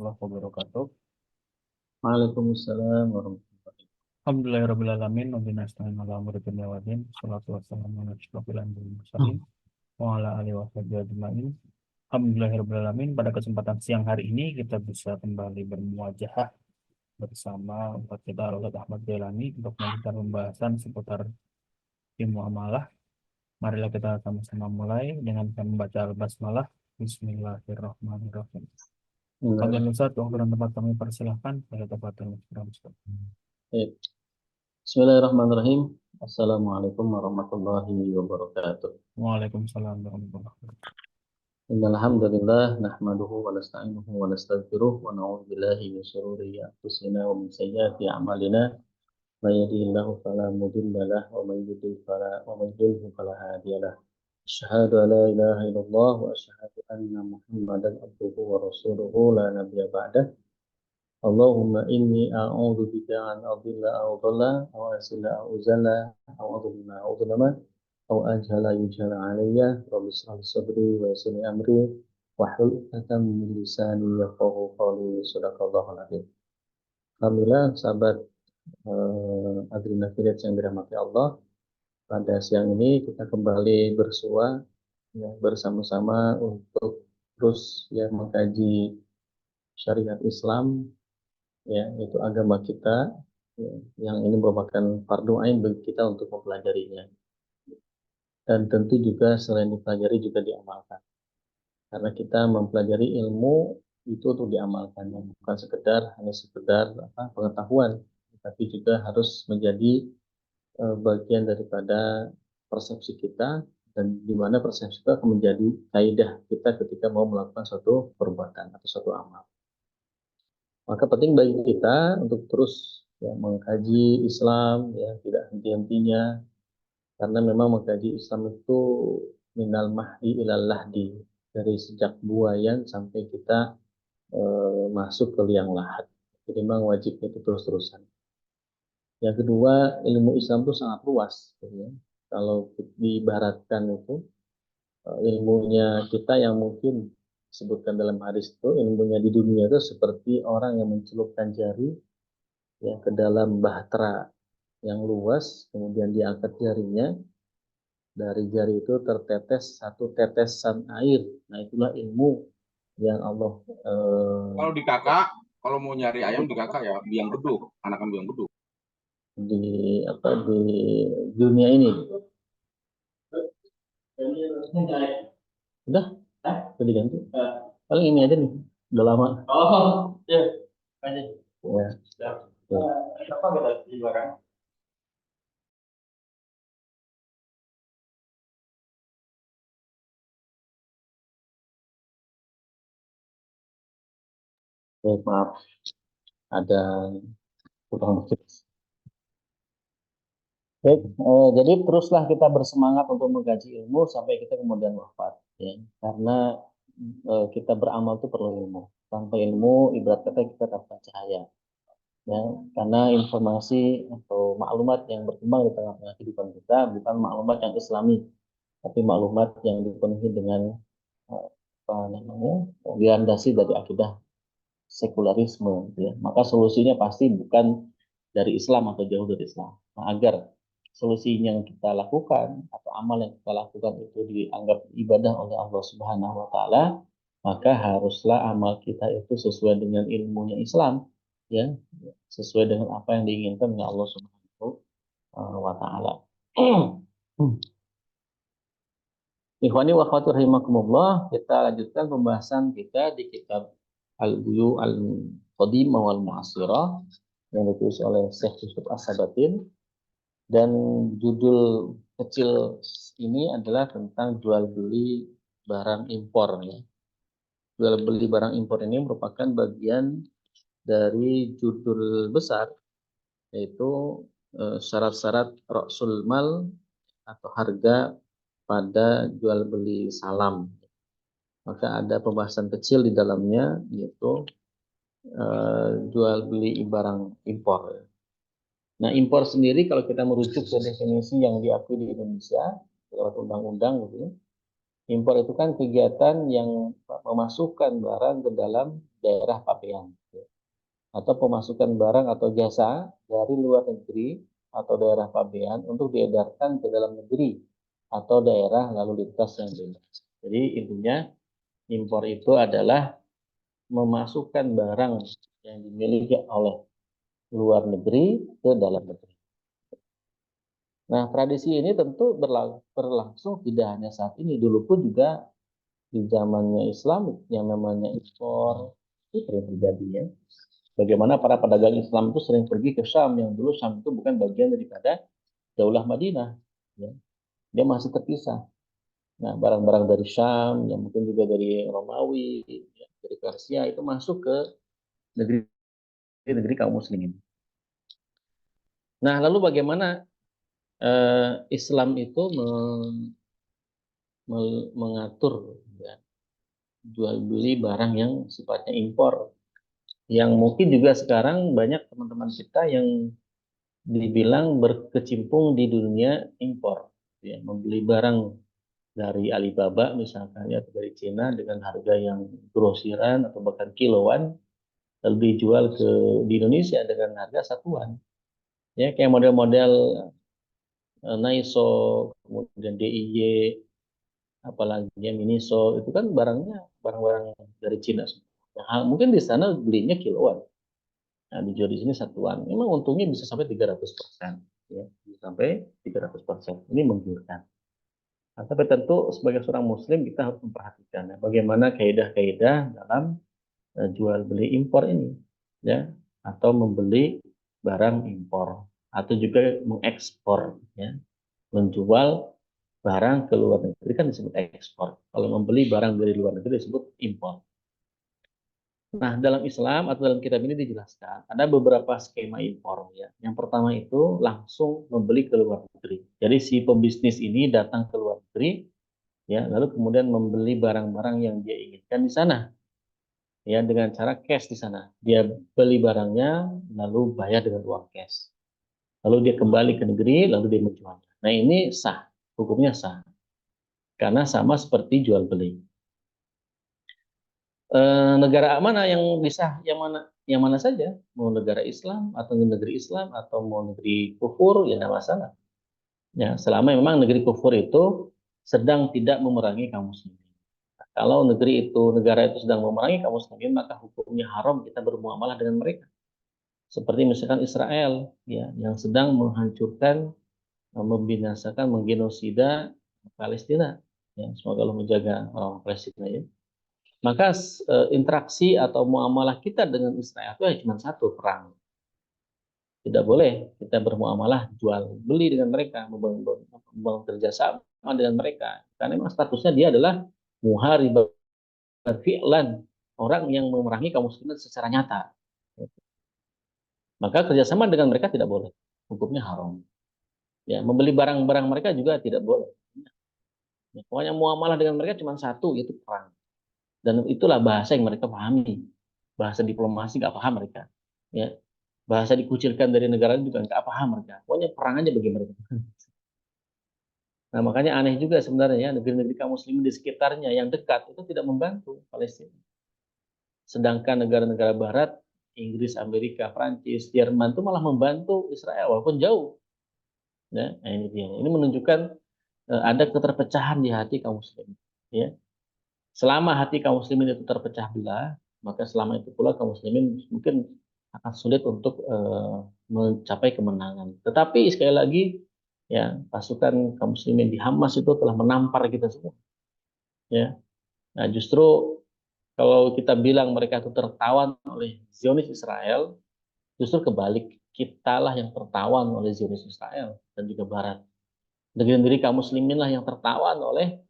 warahmatullahi wabarakatuh. Waalaikumsalam warahmatullahi wabarakatuh. Alhamdulillahirrabbilalamin. Wabillahi nasta'in ala umuri dunya waddin. Wassalatu wassalamu ala asyrofil anbiya'i wal mursalin wa ala alihi wa sahbihi ajma'in. Alhamdulillahirrabbilalamin. Pada kesempatan siang hari ini kita bisa kembali bermuajahah bersama Ustaz kita Ustaz Ahmad Jailani untuk melanjutkan pembahasan seputar ilmu amalah. Marilah kita sama-sama mulai dengan membaca al-basmalah. Bismillahirrahmanirrahim. Fadhil Ustaz, waktu dan tempat kami persilahkan pada tempat yang Ustaz. Baik. Bismillahirrahmanirrahim. Assalamualaikum warahmatullahi wabarakatuh. Waalaikumsalam warahmatullahi wabarakatuh. Innal hamdalillah nahmaduhu wa nasta'inuhu wa nastaghfiruh wa na'udzu billahi min shururi anfusina wa min sayyiati a'malina. May yahdihillahu fala mudilla lahu wa may yudlil fala hadiya lahu. Asyhadu an la ilaha illallah wa asyhadu anna Muhammadan abduhu wa rasuluhu la nabiyya ba'dah. Allahumma inni a'udzu bika an adilla aw dhalla aw asila aw uzalla aw adhunna aw dhulama aw ajhala yujhala alayya rabbi shrah li sadri wa yassir li amri wahlul 'uqdatam min lisani yafqahu qawli sadaqallahul azim. Alhamdulillah sahabat Adrina Filet yang dirahmati Allah, pada siang ini kita kembali bersua ya, bersama-sama untuk terus ya mengkaji syariat Islam, ya itu agama kita, ya, yang ini merupakan fardu ain bagi kita untuk mempelajarinya, dan tentu juga selain dipelajari juga diamalkan, karena kita mempelajari ilmu itu untuk diamalkan, bukan hanya sekedar pengetahuan, tapi juga harus menjadi bagian daripada persepsi kita, dan di mana persepsi itu akan menjadi kaidah kita ketika mau melakukan suatu perbuatan atau suatu amal. Maka penting bagi kita untuk terus ya, mengkaji Islam, ya tidak henti-hentinya, karena memang mengkaji Islam itu minal mahdi ilal lahdi, dari sejak buayan sampai kita masuk ke liang lahat. Jadi memang wajibnya itu terus-terusan. Yang kedua, ilmu Islam itu sangat luas. Ya. Kalau diibaratkan itu ilmunya kita yang mungkin disebutkan dalam hadis itu, ilmunya di dunia itu seperti orang yang mencelupkan jari ya ke dalam bahtera yang luas, kemudian diangkat jarinya, dari jari itu tertetes satu tetesan air. Nah itulah ilmu yang Allah Kalau di kakak, kalau mau nyari ayam di kakak ya biang beduk, anakan biang beduk. di dunia ini. Udah diganti. Paling ini aja nih, udah lama. Oh, iya. Ya. Apa di belakang? Maaf, ada kurang sedikit. Baik, jadi teruslah kita bersemangat untuk mengkaji ilmu sampai kita kemudian wafat, ya. Karena kita beramal itu perlu ilmu. Tanpa ilmu, ibarat kata kita tanpa cahaya, ya. Karena informasi atau maklumat yang berkembang di tengah-tengah kehidupan kita bukan maklumat yang Islami, tapi maklumat yang dipenuhi dengan apa namanya, dilandasi dari akidah sekularisme, ya. Maka solusinya pasti bukan dari Islam atau jauh dari Islam. Nah, agar solusi yang kita lakukan atau amal yang kita lakukan itu dianggap ibadah oleh Allah Subhanahu wa taala, maka haruslah amal kita itu sesuai dengan ilmunya Islam, ya, sesuai dengan apa yang diinginkan oleh Allah Subhanahu wa taala. Ikhwani wa akhwati rahimakumullah, kita lanjutkan pembahasan kita di kitab Al-Buyu Al-Qadimah wal Mu'assirah yang ditulis oleh Syekh Yusuf As-Sabatin, dan judul kecil ini adalah tentang jual beli barang impor, ya. Jual beli barang impor ini merupakan bagian dari judul besar, yaitu syarat-syarat Ra'sul Mal atau harga pada jual beli salam. Maka ada pembahasan kecil di dalamnya, yaitu jual beli barang impor. Nah, impor sendiri kalau kita merujuk ke definisi yang diakui di Indonesia lewat undang-undang gitu, Impor itu kan kegiatan yang memasukkan barang ke dalam daerah pabean, ya. Atau pemasukan barang atau jasa dari luar negeri atau daerah pabean untuk diedarkan ke dalam negeri atau daerah lalu lintas yang bebas. Jadi intinya impor itu adalah memasukkan barang yang dimiliki oleh luar negeri ke dalam negeri. Nah, tradisi ini tentu berlangsung tidak hanya saat ini, dulu pun juga di zamannya Islam yang namanya impor itu sering terjadi, ya. Bagaimana para pedagang Islam itu sering pergi ke Syam, yang dulu Syam itu bukan bagian daripada Daulah Madinah, ya. Dia masih terpisah. Nah, barang-barang dari Syam, yang mungkin juga dari Romawi, ya, dari Persia itu masuk ke negeri kaum muslimin. Nah, lalu bagaimana Islam itu mengatur, ya, jual beli barang yang sifatnya impor, yang mungkin juga sekarang banyak teman-teman kita yang dibilang berkecimpung di dunia impor, ya, membeli barang dari Alibaba misalkan, ya, atau dari Cina dengan harga yang grosiran atau bahkan kiloan, lalu dijual di Indonesia dengan harga satuan, ya, kayak model-model Naiso, kemudian DIY, apalagi Miniso, itu kan barang-barang dari Cina semua. Nah, mungkin di sana belinya kiloan, nah dijual di sini satuan. Memang untungnya bisa sampai 300%, ya, bisa sampai 300%. Ini menggiurkan. Nah, tapi tentu sebagai seorang Muslim kita harus memperhatikan, ya, bagaimana kaidah-kaidah dalam jual beli impor ini, ya, atau membeli barang impor, atau juga mengekspor, ya, menjual barang ke luar negeri kan disebut ekspor. Kalau membeli barang dari luar negeri disebut impor. Nah, dalam Islam atau dalam kitab ini dijelaskan ada beberapa skema impor, ya. Yang pertama itu langsung membeli ke luar negeri. Jadi si pembisnis ini datang ke luar negeri, ya, lalu kemudian membeli barang-barang yang dia inginkan di sana, ya, dengan cara cash di sana. Dia beli barangnya lalu bayar dengan uang cash. Lalu dia kembali ke negeri lalu dia menjualnya. Nah, ini sah, hukumnya sah. Karena sama seperti jual beli. Negara mana yang bisa, yang mana saja, mau negara Islam atau negeri Islam atau mau negeri kufur, ya tidak masalah, ya, selama memang negeri kufur itu sedang tidak memerangi kaum muslimin. Nah, kalau negara itu sedang memerangi kaum muslimin, maka hukumnya haram kita bermuamalah dengan mereka, seperti misalkan Israel, ya, yang sedang menghancurkan, membinasakan, menggenosida Palestina, ya, semoga Allah menjaga orang Palestina, ya. Maka interaksi atau muamalah kita dengan Israel itu cuma satu, perang. Tidak boleh kita bermuamalah jual beli dengan mereka, membangun kerjasama dengan mereka, karena memang statusnya dia adalah muharib fi'lan, orang yang memerangi kaum muslimin secara nyata. Maka kerjasama dengan mereka tidak boleh, hukumnya haram. Ya, membeli barang-barang mereka juga tidak boleh. Ya, pokoknya muamalah dengan mereka cuma satu, yaitu perang. Dan itulah bahasa yang mereka pahami. Bahasa diplomasi nggak paham mereka. Ya, bahasa dikucilkan dari negara juga nggak paham mereka. Pokoknya perang aja bagi mereka. Nah, makanya aneh juga sebenarnya negeri-negeri kaum muslimin di sekitarnya yang dekat itu tidak membantu Palestina. Sedangkan negara-negara barat, Inggris, Amerika, Prancis, Jerman itu malah membantu Israel walaupun jauh. Ya, nah ini dia. Ini menunjukkan ada keterpecahan di hati kaum muslimin. Ya. Selama hati kaum muslimin itu terpecah belah, maka selama itu pula kaum muslimin mungkin akan sulit untuk mencapai kemenangan. Tetapi sekali lagi, ya, pasukan kaum muslimin di Hamas itu telah menampar kita semua. Ya, nah justru kalau kita bilang mereka itu tertawan oleh Zionis Israel, justru kebalik, kitalah yang tertawan oleh Zionis Israel dan juga Barat. Negeri-negeri kaum muslimin lah yang tertawan oleh,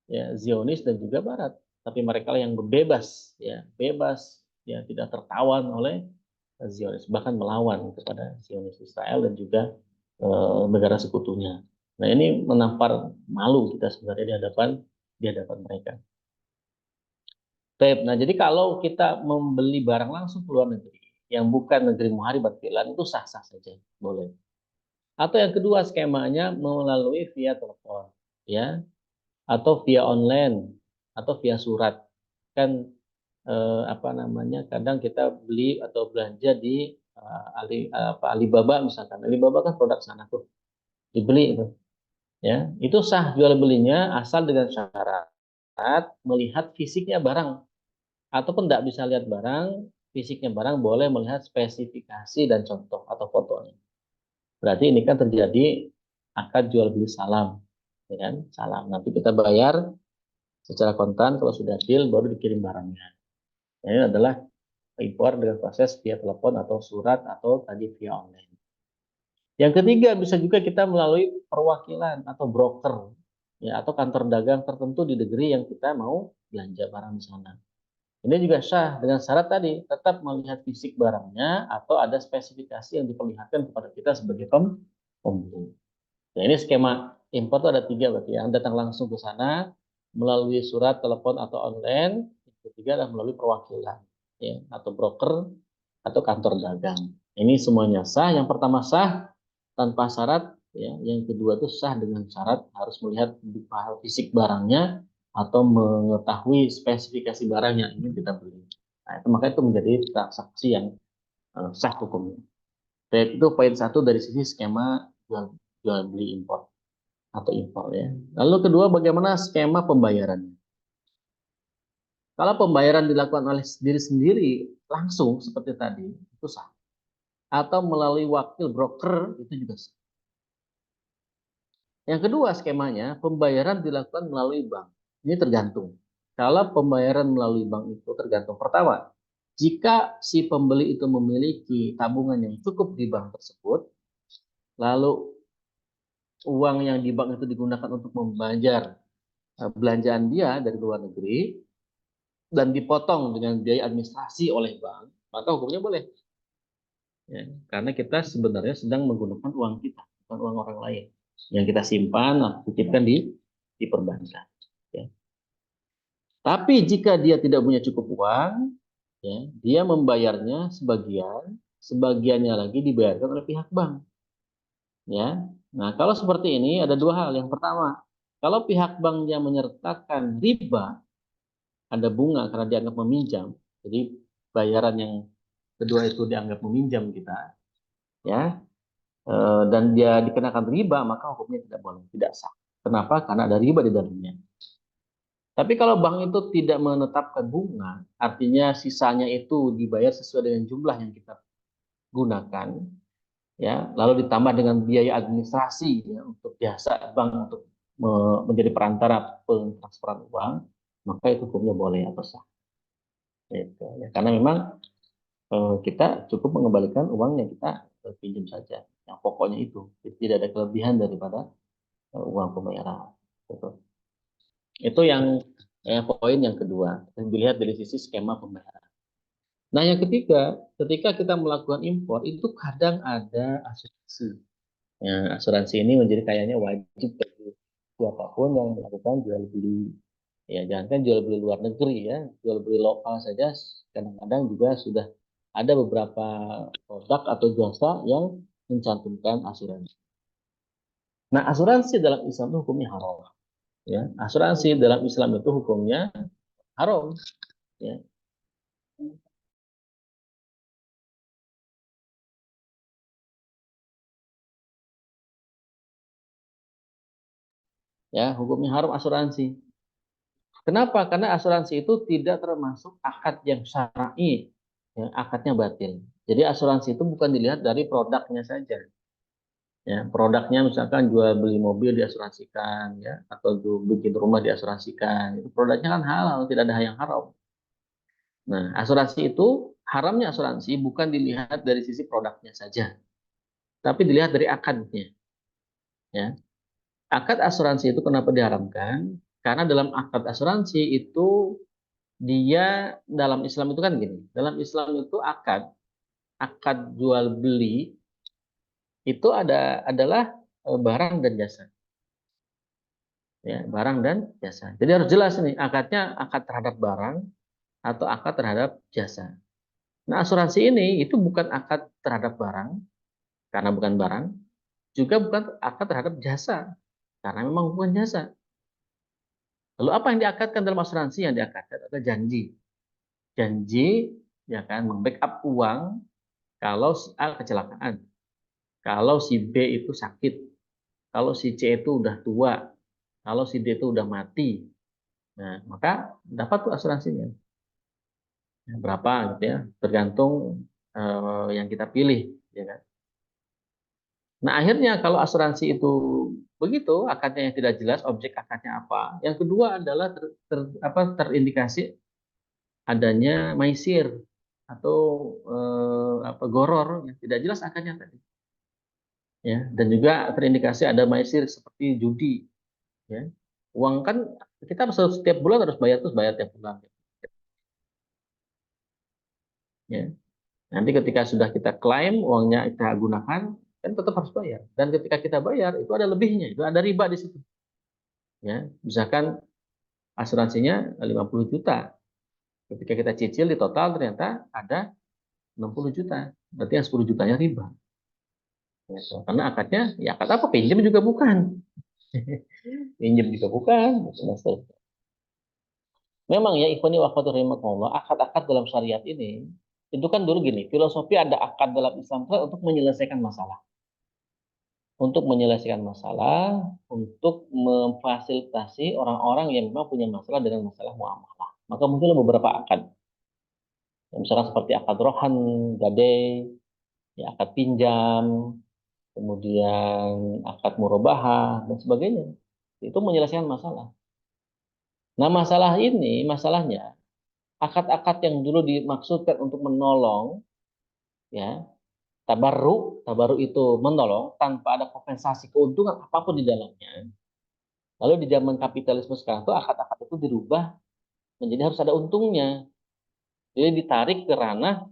ya, Zionis dan juga Barat. Tapi mereka lah yang bebas, ya, bebas, ya, tidak tertawan oleh Zionis, bahkan melawan kepada Zionis Israel dan juga negara sekutunya. Nah, ini menampar malu kita sebenarnya di hadapan mereka. Nah, jadi kalau kita membeli barang langsung ke luar negeri yang bukan negeri muharibat fi'lan itu sah-sah saja, boleh. Atau yang kedua skemanya melalui via telepon, ya. atau via online atau via surat. Kan kadang kita beli atau belanja di Alibaba misalkan. Alibaba kan produk sana tuh, dibeli itu. Ya, itu sah jual belinya asal dengan syarat melihat fisiknya barang, ataupun tidak bisa lihat barang, fisiknya barang boleh melihat spesifikasi dan contoh atau fotonya. Berarti ini kan terjadi akad jual beli salam, ya kan? Salam. Nanti kita bayar secara kontan, kalau sudah deal baru dikirim barangnya. Nah, ini adalah impor dengan proses via telepon atau surat atau tadi via online. Yang ketiga, bisa juga kita melalui perwakilan atau broker, ya, atau kantor dagang tertentu di negeri yang kita mau belanja barang di sana. Ini juga sah dengan syarat tadi tetap melihat fisik barangnya atau ada spesifikasi yang diperlihatkan kepada kita sebagai pembeli. Nah, ini skema impor itu ada 3 berarti, yang datang langsung ke sana melalui surat, telepon atau online. Yang ketiga adalah melalui perwakilan, ya, atau broker atau kantor dagang. Ini semuanya sah. Yang pertama sah tanpa syarat, ya. Yang kedua itu sah dengan syarat harus melihat fisik barangnya atau mengetahui spesifikasi barang yang ingin kita beli. Nah, maka itu menjadi transaksi yang sah hukumnya. Baik, itu poin 1 dari sisi skema jual beli impor atau impor, ya. Lalu kedua, bagaimana skema pembayarannya? Kalau pembayaran dilakukan oleh diri sendiri langsung seperti tadi, itu sah. Atau melalui wakil broker, itu juga sah. Yang kedua skemanya, pembayaran dilakukan melalui bank. Ini tergantung. Kalau pembayaran melalui bank itu tergantung. Pertama, jika si pembeli itu memiliki tabungan yang cukup di bank tersebut, lalu uang yang di bank itu digunakan untuk membayar belanjaan dia dari luar negeri, dan dipotong dengan biaya administrasi oleh bank, maka hukumnya boleh. Ya, karena kita sebenarnya sedang menggunakan uang kita, bukan uang orang lain yang kita simpan atau titipkan di perbankan. Ya. Tapi jika dia tidak punya cukup uang, ya, dia membayarnya sebagian, sebagiannya lagi dibayarkan oleh pihak bank. Ya. Nah, kalau seperti ini ada 2 hal. Yang pertama, kalau pihak bank yang menyertakan riba, ada bunga karena dianggap meminjam, jadi bayaran yang kedua itu dianggap meminjam kita, ya, dan dia dikenakan riba, maka hukumnya tidak boleh, tidak sah. Kenapa? Karena ada riba di dalamnya. Tapi kalau bank itu tidak menetapkan bunga, artinya sisanya itu dibayar sesuai dengan jumlah yang kita gunakan, ya, lalu ditambah dengan biaya administrasi, ya, untuk jasa bank untuk menjadi perantara pentransferan uang, maka itu hukumnya boleh atau sah. Gitu, ya. Karena memang kita cukup mengembalikan uang yang kita pinjam saja, yang pokoknya itu tidak ada kelebihan daripada uang pembayaran. Gitu. Itu yang poin yang kedua, yang dilihat dari sisi skema pembayaran. Nah, yang ketiga, ketika kita melakukan impor itu kadang ada asuransi. Ya, asuransi ini menjadi kayaknya wajib bagi siapapun yang melakukan jual beli. Ya, jangan kan jual beli luar negeri, ya, jual beli lokal saja kadang-kadang juga sudah ada beberapa produk atau jasa yang mencantumkan asuransi. Nah, asuransi dalam Islam itu hukumnya haram. Ya, asuransi dalam Islam itu hukumnya haram. Ya. Ya, hukumnya haram asuransi. Kenapa? Karena asuransi itu tidak termasuk akad yang syar'i, ya, akadnya batil. Jadi asuransi itu bukan dilihat dari produknya saja. Ya, produknya misalkan jual beli mobil diasuransikan, ya, atau bikin rumah diasuransikan. Itu produknya kan halal, tidak ada yang haram. Nah, asuransi itu haramnya asuransi bukan dilihat dari sisi produknya saja, tapi dilihat dari akadnya. Ya. Akad asuransi itu kenapa diharamkan? Karena dalam akad asuransi itu dia dalam Islam itu kan gini. Dalam Islam itu akad jual beli itu adalah barang dan jasa. Ya, barang dan jasa. Jadi harus jelas nih akadnya akad terhadap barang atau akad terhadap jasa. Nah, asuransi ini itu bukan akad terhadap barang karena bukan barang, juga bukan akad terhadap jasa karena memang bukan jasa. Lalu apa yang diakadkan dalam asuransi? Yang diakadkan adalah janji. Janji, ya kan, membackup uang kalau si A kecelakaan, kalau si B itu sakit, kalau si C itu udah tua, kalau si D itu udah mati. Nah, maka dapat tuh asuransinya. Berapa gitu ya, tergantung yang kita pilih, ya kan. Nah, akhirnya kalau asuransi itu begitu, akadnya yang tidak jelas, objek akadnya apa. Yang kedua adalah terindikasi adanya maisir atau goror yang tidak jelas akadnya tadi. Ya, dan juga terindikasi ada maisir seperti judi. Ya, uang kan kita setiap bulan harus bayar, terus bayar tiap bulan. Ya, nanti ketika sudah kita klaim uangnya kita gunakan, kan tetap harus bayar. Dan ketika kita bayar itu ada lebihnya, itu ada riba di situ. Ya, misalkan asuransinya 50 juta. Ketika kita cicil di total ternyata ada 60 juta. Berarti yang 10 jutanya riba. Ya, karena akadnya, ya akad apa? Pinjam juga bukan. Pinjam juga bukan. Memang ya ikhwani wa akhwati rahimakumullah, akad-akad dalam syariat ini itu kan dulu gini, filosofi ada akad dalam Islam untuk menyelesaikan masalah. Untuk menyelesaikan masalah, untuk memfasilitasi orang-orang yang memang punya masalah dengan masalah muamalah. Maka muncul beberapa akad. Misalkan seperti akad rohan, gadai, ya, akad pinjam, kemudian akad murabahah dan sebagainya. Itu menyelesaikan masalah. Nah, masalahnya akad-akad yang dulu dimaksudkan untuk menolong, ya, tabarruk itu menolong tanpa ada kompensasi keuntungan apapun di dalamnya. Lalu di zaman kapitalisme sekarang tuh akad-akad itu dirubah menjadi harus ada untungnya. Jadi ditarik ke ranah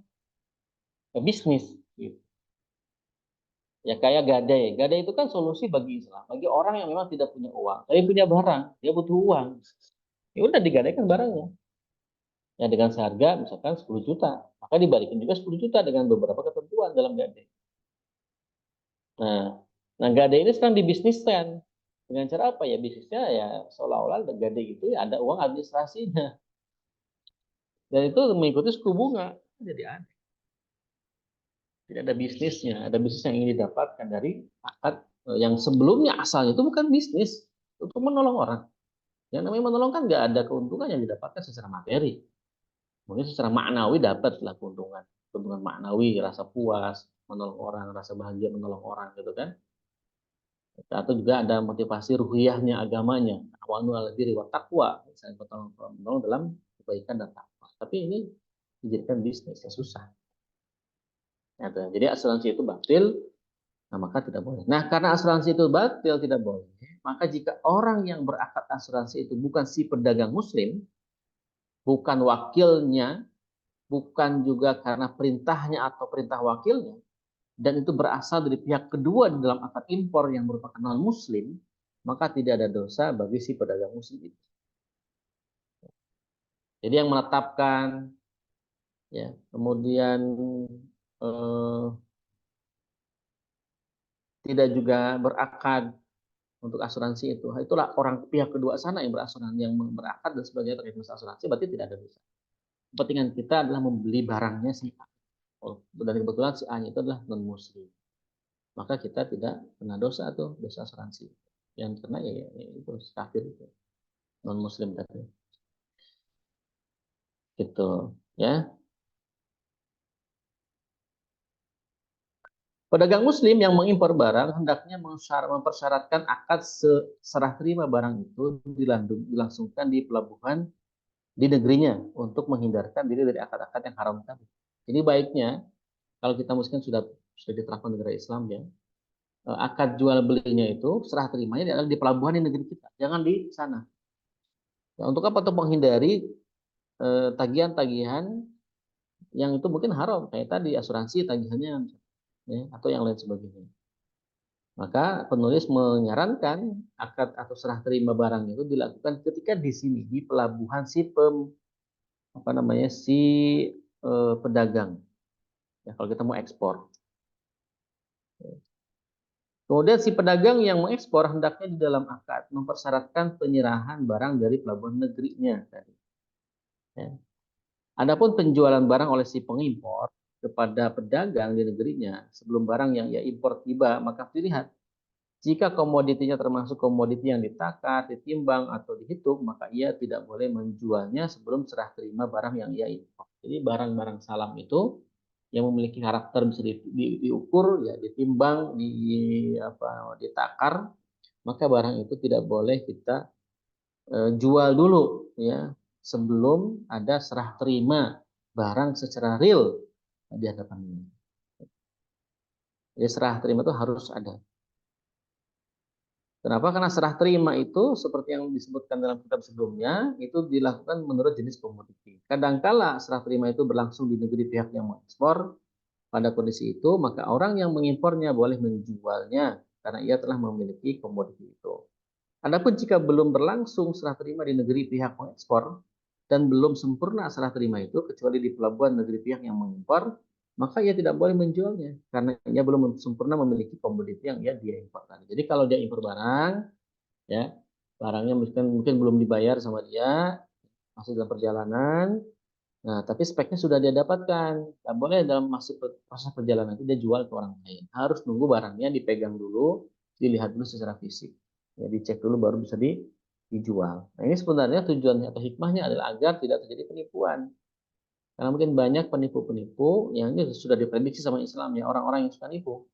bisnis. Gitu. Ya kayak gadai. Gadai itu kan solusi bagi Islam, bagi orang yang memang tidak punya uang, tapi punya barang, dia butuh uang. Ya udah digadaikan barangnya. Ya dengan seharga misalkan 10 juta, maka dibalikin juga 10 juta dengan beberapa ketentuan dalam gadai. Nah, gadai ini sekarang dibisniskan. Dengan cara apa ya? Bisnisnya ya seolah-olah gadai itu ya ada uang administrasinya. Dan itu mengikuti suku bunga. Jadi aneh. Tidak ada bisnisnya. Ada bisnis yang ingin didapatkan dari akad yang sebelumnya asalnya itu bukan bisnis. Untuk menolong orang. Yang namanya menolong kan nggak ada keuntungan yang didapatkan secara materi. Mungkin secara maknawi dapatlah keuntungan. Keuntungan maknawi, rasa puas, menolong orang, rasa bahagia menolong orang gitu kan. Atau juga ada motivasi ruhiyahnya agamanya, awanu ala diri wa taqwa, misalnya menolong dalam kebaikan dan takwa. Tapi ini dijadikan bisnis ya susah. Jadi asuransi itu batil, nah maka tidak boleh. Nah karena asuransi itu batil tidak boleh, maka jika orang yang berakad asuransi itu bukan si pedagang muslim, bukan wakilnya, bukan juga karena perintahnya atau perintah wakilnya, dan itu berasal dari pihak kedua di dalam akad impor yang merupakan non-muslim, maka tidak ada dosa bagi si pedagang muslim itu. Jadi yang menetapkan, ya, kemudian tidak juga berakad untuk asuransi itu, itulah orang pihak kedua sana yang berasuransi, yang berakad dan sebagainya terkait masalah asuransi, berarti tidak ada dosa. Kepentingan kita adalah membeli barangnya si A. Dan kebetulan si A-nya itu adalah non-muslim. Maka kita tidak kena dosa atau dosa asuransi. Yang kena ya itu kafir itu. Non-muslim tadi. Gitu, ya. Pedagang muslim yang mengimpor barang hendaknya mempersyaratkan akad serah terima barang itu dilangsungkan di pelabuhan di negerinya untuk menghindarkan diri dari akad-akad yang haram tadi. Jadi baiknya kalau kita muslim sudah diterapkan negara Islam ya, akad jual belinya itu serah terimanya adalah di pelabuhan di negeri kita, jangan di sana. Ya, untuk apa? Untuk menghindari tagihan-tagihan yang itu mungkin haram kayak tadi asuransi tagihannya ya, atau yang lain sebagainya. Maka penulis menyarankan akad atau serah terima barang itu dilakukan ketika di sini di pelabuhan si pedagang. Ya, kalau kita mau ekspor. Kemudian si pedagang yang mengekspor hendaknya di dalam akad mempersyaratkan penyerahan barang dari pelabuhan negerinya tadi. Ya. Adapun penjualan barang oleh si pengimpor kepada pedagang di negerinya sebelum barang yang ia impor tiba, maka dilihat jika komoditinya termasuk komoditi yang ditakar, ditimbang atau dihitung, maka ia tidak boleh menjualnya sebelum serah terima barang yang ia impor. Jadi barang-barang salam itu yang memiliki karakter bisa diukur, ya ditimbang, ditakar, maka barang itu tidak boleh kita jual dulu, ya sebelum ada serah terima barang secara real di hadapannya. Jadi serah terima itu harus ada. Kenapa? Karena serah terima itu seperti yang disebutkan dalam kitab sebelumnya, itu dilakukan menurut jenis komoditi. Kadangkala serah terima itu berlangsung di negeri pihak yang mengekspor. Pada kondisi itu, maka orang yang mengimpornya boleh menjualnya karena ia telah memiliki komoditi itu. Adapun jika belum berlangsung serah terima di negeri pihak mengekspor dan belum sempurna serah terima itu kecuali di pelabuhan negeri pihak yang mengimpor, maka ia tidak boleh menjualnya karena ia belum sempurna memiliki komoditi yang dia imporkan. Jadi kalau dia impor barang, ya barangnya mungkin belum dibayar sama dia, masih dalam perjalanan. Nah, tapi speknya sudah dia dapatkan. Tidak boleh dalam masih proses perjalanan itu dia jual ke orang lain. Harus nunggu barangnya dipegang dulu, dilihat dulu secara fisik. Ya, dicek dulu baru bisa dijual. Nah, ini sebenarnya tujuannya atau hikmahnya adalah agar tidak terjadi penipuan. Karena mungkin banyak penipu-penipu yang ini sudah diprediksi sama Islam ya, orang-orang yang suka nipu.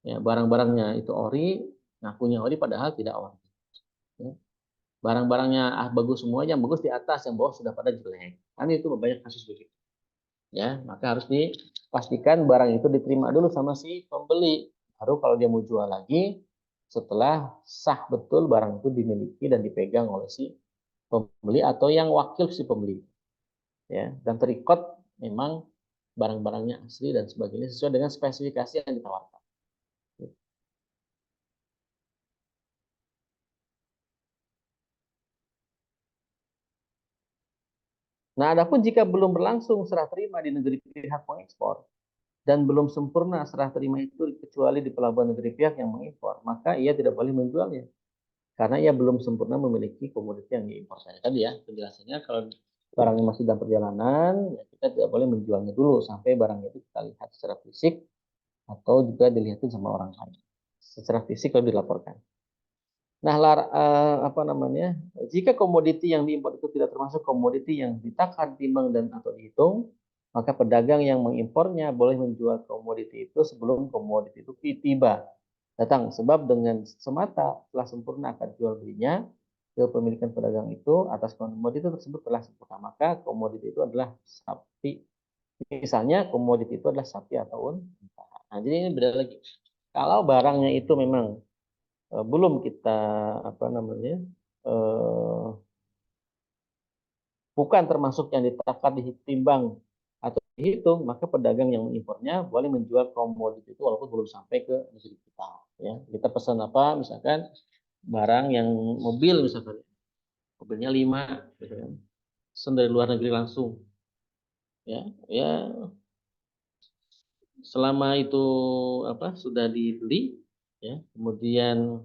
Ya, barang-barangnya itu ori, ngakunya ori padahal tidak ori. Ya. Barang-barangnya bagus semua, yang bagus di atas, yang bawah sudah pada jelek. Kan itu banyak kasus begitu. Ya, maka harus dipastikan barang itu diterima dulu sama si pembeli. Baru kalau dia mau jual lagi, setelah sah betul barang itu dimiliki dan dipegang oleh si pembeli atau yang wakil si pembeli. Ya, dan terikot memang barang-barangnya asli dan sebagainya sesuai dengan spesifikasi yang ditawarkan. Nah, adapun jika belum berlangsung serah terima di negeri pihak pengekspor dan belum sempurna serah terima itu kecuali di pelabuhan negeri pihak yang mengimpor, maka ia tidak boleh menjualnya karena ia belum sempurna memiliki komoditi yang diimpor. Tadi ya penjelasannya, kalau barangnya masih dalam perjalanan, ya kita tidak boleh menjualnya dulu sampai barang itu kita lihat secara fisik atau juga dilihatin sama orang lain. Secara fisik kalau dilaporkan. Nah, jika komoditi yang diimpor itu tidak termasuk komoditi yang ditakar, timbang, dan atau dihitung, maka pedagang yang mengimpornya boleh menjual komoditi itu sebelum komoditi itu tiba datang. Sebab dengan semata telah sempurna akad jual belinya, kepemilikan pedagang itu atas komoditi tersebut telah sempurna. Maka komoditi itu adalah sapi. Misalnya komoditi itu adalah sapi atau unta. Nah, jadi ini beda lagi. Kalau barangnya itu memang belum kita bukan termasuk yang ditakar, ditimbang atau dihitung, maka pedagang yang mengimpornya boleh menjual komoditi itu walaupun belum sampai ke negeri kita. Ya, kita pesan apa, misalkan barang yang mobil misalkan, mobilnya 5, misalkan, pesan dari luar negeri langsung. Ya, selama itu sudah dibeli, ya, kemudian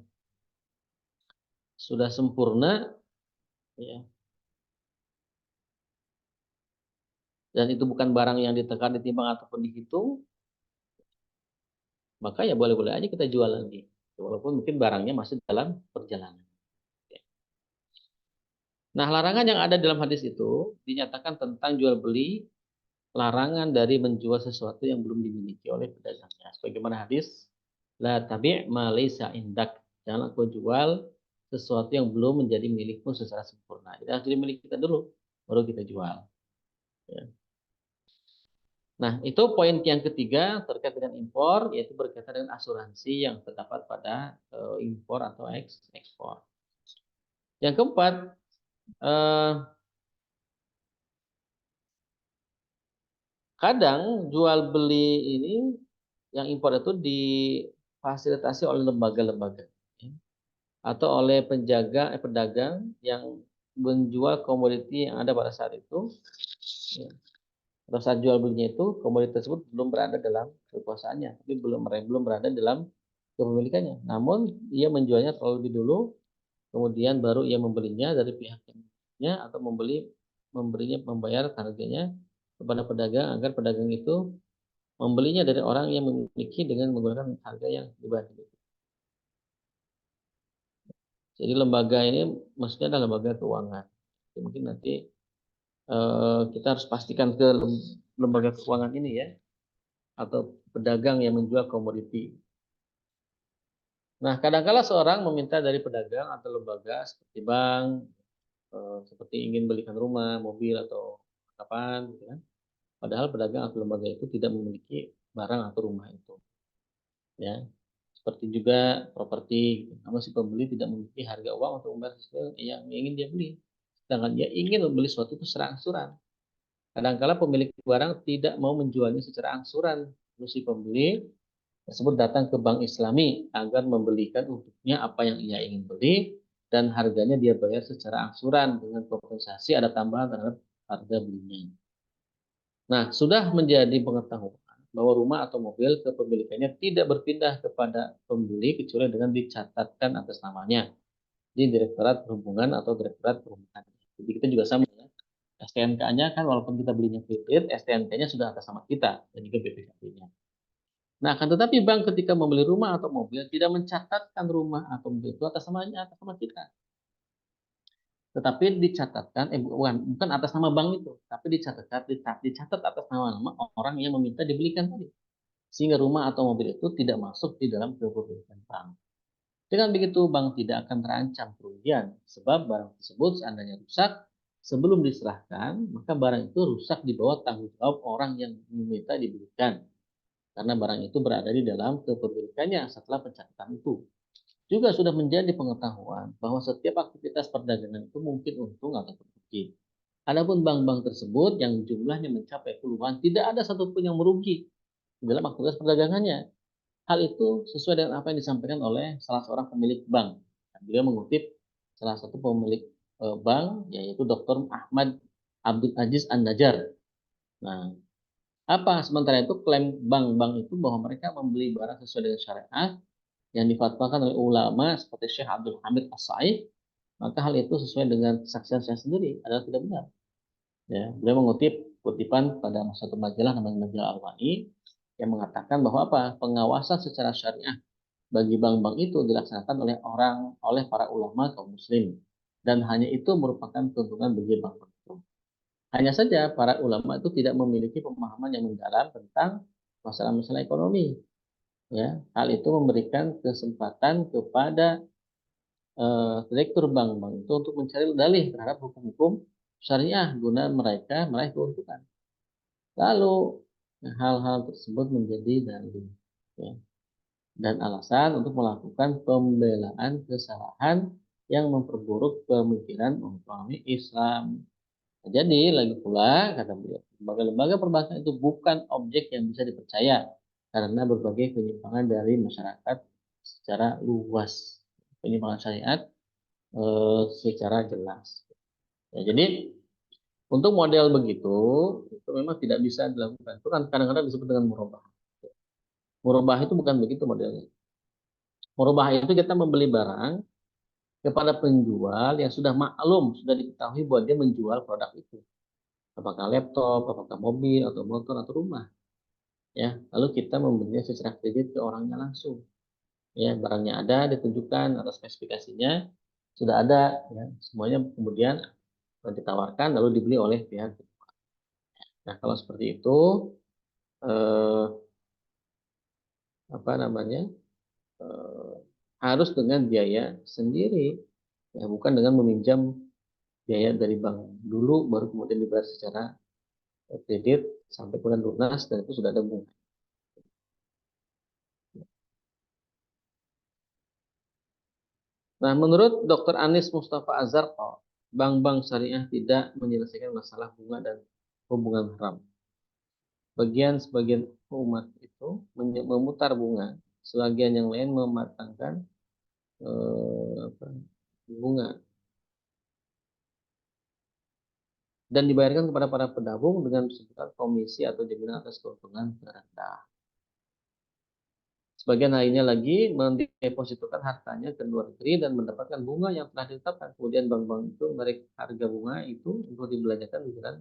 sudah sempurna, ya, dan itu bukan barang yang ditekan, ditimbang ataupun dihitung, maka ya boleh-boleh aja kita jual lagi, walaupun mungkin barangnya masih dalam perjalanan. Nah, larangan yang ada dalam hadis itu dinyatakan tentang jual beli, larangan dari menjual sesuatu yang belum dimiliki oleh pedagangnya. Sebagaimana hadis, la tabi' ma laysa indak, jangan kau jual sesuatu yang belum menjadi milikmu secara sempurna. Jadi harus jadi milik kita dulu, baru kita jual. Ya. Nah, itu poin yang ketiga terkait dengan impor, yaitu berkaitan dengan asuransi yang terdapat pada impor atau ekspor. Yang keempat, kadang jual beli ini yang impor itu difasilitasi oleh lembaga-lembaga, ya, atau oleh pedagang yang menjual komoditi yang ada pada saat itu. Ya. Pada saat jual belinya itu komoditi tersebut belum berada dalam kekuasaannya, tapi belum berada dalam kepemilikannya. Namun ia menjualnya terlebih dulu, kemudian baru ia membelinya dari pihak yang atau memberinya membayar harganya kepada pedagang agar pedagang itu membelinya dari orang yang memiliki dengan menggunakan harga yang dibanding. Jadi lembaga ini maksudnya adalah lembaga keuangan. Jadi mungkin nanti kita harus pastikan ke lembaga keuangan ini ya, atau pedagang yang menjual komoditi. Nah, kadang-kala seorang meminta dari pedagang atau lembaga seperti bank, seperti ingin belikan rumah, mobil atau kapan, gitu kan. Padahal pedagang atau lembaga itu tidak memiliki barang atau rumah itu, ya. Seperti juga properti, namun si pembeli tidak memiliki harga uang untuk membayar sesuatu yang ingin dia beli. Sedangkan dia ingin membeli sesuatu itu secara angsuran. Kadangkala pemilik barang tidak mau menjualnya secara angsuran. Lalu si pembeli tersebut datang ke bank Islami agar membelikan untuknya apa yang ia ingin beli dan harganya dia bayar secara angsuran dengan kompensasi ada tambahan terhadap harga belinya. Nah, sudah menjadi pengetahuan bahwa rumah atau mobil kepemilikannya tidak berpindah kepada pembeli kecuali dengan dicatatkan atas namanya di Direktorat Perhubungan atau Direktorat Perhubungan. Jadi kita juga sama ya. STNK-nya kan walaupun kita belinya kredit, STNK-nya sudah atas nama kita dan juga BPKB-nya. Nah, akan tetapi bank ketika membeli rumah atau mobil tidak mencatatkan rumah atau mobil itu atas nama kita. Tetapi dicatatkan, bukan atas nama bank itu, tapi dicatat atas nama orang yang meminta dibelikan tadi. Sehingga rumah atau mobil itu tidak masuk di dalam kepemilikan bank. Dengan begitu, bank tidak akan terancam kerugian, sebab barang tersebut seandainya rusak, sebelum diserahkan, maka barang itu rusak di bawah tanggung jawab orang yang meminta dibelikan. Karena barang itu berada di dalam kepemilikannya setelah pencatatan itu. Juga sudah menjadi pengetahuan bahwa setiap aktivitas perdagangan itu mungkin untung atau rugi. Adapun bank-bank tersebut yang jumlahnya mencapai puluhan, tidak ada satupun yang merugi dalam aktivitas perdagangannya. Hal itu sesuai dengan apa yang disampaikan oleh salah seorang pemilik bank. Beliau mengutip salah satu pemilik bank, yaitu Dr. Ahmad Abdul Aziz An-Najjar. Nah, apa sementara itu klaim bank-bank itu bahwa mereka membeli barang sesuai dengan syariat yang difatwakan oleh ulama seperti Syekh Abdul Hamid As-Sa'id, maka hal itu sesuai dengan kesaksian saya sendiri adalah tidak benar. Ya, beliau mengutip kutipan pada satu majalah namanya Majalah Al-Wa'i yang mengatakan bahwa apa? Pengawasan secara syariah bagi bank-bank itu dilaksanakan oleh para ulama kaum muslim dan hanya itu merupakan keuntungan bagi bank itu. Hanya saja para ulama itu tidak memiliki pemahaman yang mendalam tentang masalah-masalah ekonomi. Ya, hal itu memberikan kesempatan kepada direktur bank-bank itu untuk mencari dalih terhadap hukum-hukum syariah guna mereka meraih keuntungan. Lalu hal-hal tersebut menjadi dalih ya, dan alasan untuk melakukan pembelaan kesalahan yang memperburuk pemikiran ekonomi Islam. Jadi lagi pula kata beliau, lembaga-lembaga perbankan itu bukan objek yang bisa dipercaya karena berbagai penyimpangan dari masyarakat secara luas, penyimpangan syariat secara jelas. Ya, jadi untuk model begitu itu memang tidak bisa dilakukan. Itu kan kadang-kadang disebut dengan murabah. Murabah itu bukan begitu modelnya. Murabah itu kita membeli barang kepada penjual yang sudah maklum, sudah diketahui bahwa dia menjual produk itu. Apakah laptop, apakah mobil, atau motor, atau rumah. Ya, lalu kita membelinya secara kredit ke orangnya langsung. Ya, barangnya ada, ditunjukkan atau spesifikasinya sudah ada, ya, semuanya kemudian ditawarkan lalu dibeli oleh pihak. Nah, kalau seperti itu, eh, apa namanya, eh, harus dengan biaya sendiri, ya, bukan dengan meminjam biaya dari bank dulu, baru kemudian dibayar secara kredit sampai bulan lunas dan itu sudah ada bunga. Nah, menurut Dr. Anis Mustafa Azhar, bank-bank syariah tidak menyelesaikan masalah bunga dan hubungan haram. Sebagian umat itu memutar bunga, sebagian yang lain mematangkan bunga dan dibayarkan kepada para penabung dengan sebutan komisi atau jaminan atas keuntungan terendah. Sebagian lainnya lagi mendepositokan hartanya ke luar negeri dan mendapatkan bunga yang telah ditetapkan. Kemudian bank-bank itu menarik harga bunga itu untuk dibelanjakan di jalan